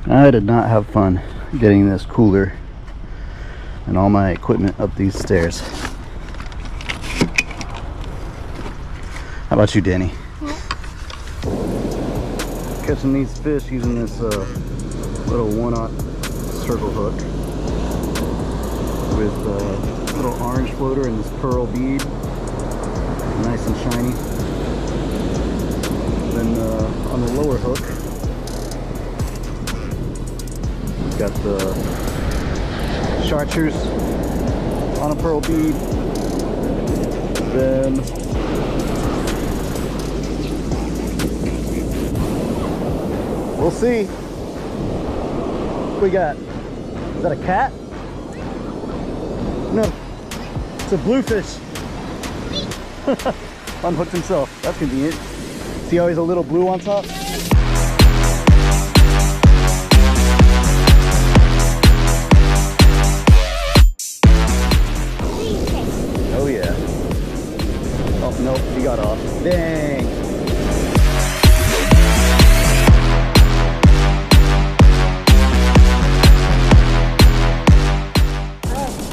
I did not have fun getting this cooler and all my equipment up these stairs. How about you, Danny? Catching these fish using this little 1/0 circle hook with a little orange floater and this pearl bead, nice and shiny. Then on the lower hook, we've got the chartreuse on a pearl bead. Then we'll see. What we got? Is that a cat? No, it's a bluefish. Unhooked himself. That's convenient. See how he's a little blue on top? Oh yeah. Oh nope, he got off. Dang.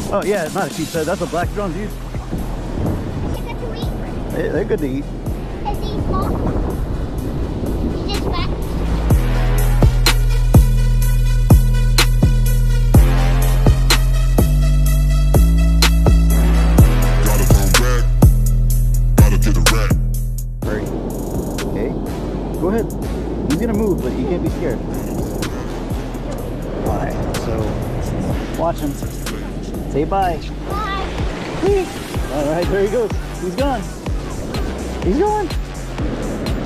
Oh yeah, it's not a sheep's head, that's a black drum, dude. They're good to eat. Is he small? He's just fat. Gotta come back. Gotta get a rack. Hurry. Okay. Go ahead. He's gonna move, but you can't be scared. Alright, so watch him. Say bye. Bye. Alright, there he goes. He's gone. He's gone.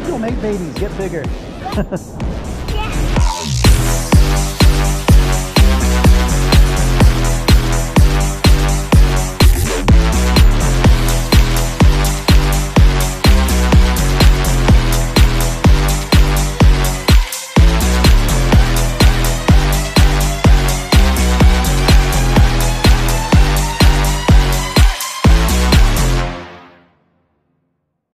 Don't make babies, get bigger.